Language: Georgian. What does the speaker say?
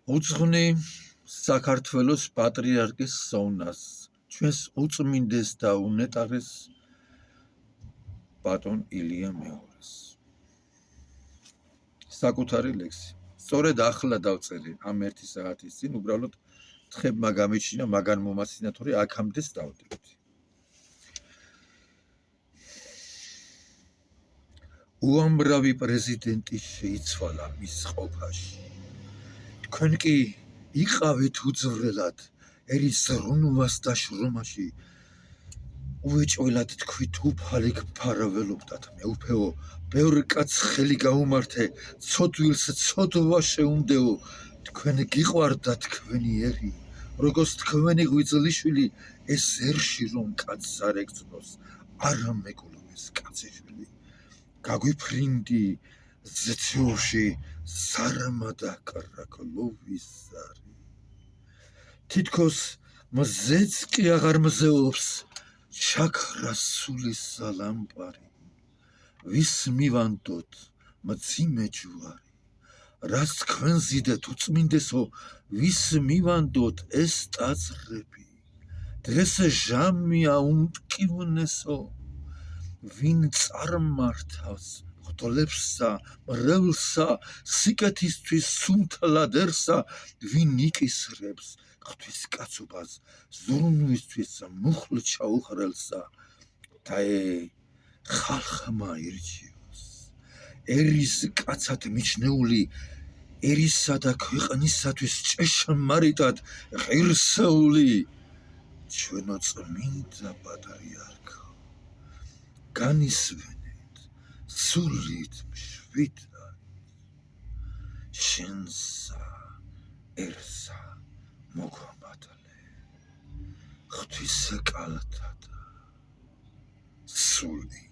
უძღვნი საქართველოს პატრიარქის სოვნას, ჩვენს უწმინდეს და უნეტარეს ბატონ ილია მეორის. საკუთარი ლექსი. სწორედ ახლა დავწერე ამ 1 საათის წინ, უბრალოდ თხებმა გამიჩინა, მაგან მომასინა, თორე აქამდე სწავდებდი. უამრავი პრეზიდენტი შეიცვალა მის ყოფაში. თქვენ კი იყავით უძვრელად ერის ზრუნვას და შრომაში. უეჭველად თქვით უფალი გფარაველობდათ მეუფეო, ბევრ კაც ხელი გაუმართე, ცოდვილს ცოდვა შეუნდეო, თქვენ გიყვარდა თქვენი ერი, როგორც თქვენი ღვიძლიშვილი, ეს ერში რომ კაცს არ ეგწნოს, არ მეგულოვეს კაციშვილი. გაგვიფრინდი ზეციოში სარმა და კრაკლოვის ზარი. თითქოს მზეც კი აღარ მზეობს, ჩაქრას სულის ლამპარი. ვის მივანდოთ მძიმე ჯვარი, რას თქვენ ზიდეთ უწმინდესო, ვის მივანდოთ ეს ტაძრები, დღეს ჟამია უმტკივნესო, ვინ წარმართავს ღდლებსა, მრევლსა, სიკეთისთვის სუმთლად ერსა, ვინ იკისრებს ღვთისკაცობას, ზრუნვისთვის მუხლ ჩაუხრელსა, და ხალხმა ირჩიოს. ერის კაცად მიჩნეული, ერისა და ქვეყნისათვის ჭეშმარიტად ღირსეული, ჩვენო წმინდა პატრიარქო, განისვენეთ სულით მშვიდად, შენსა ერსა მოგვამადლე, ღვთის კალთა და სული.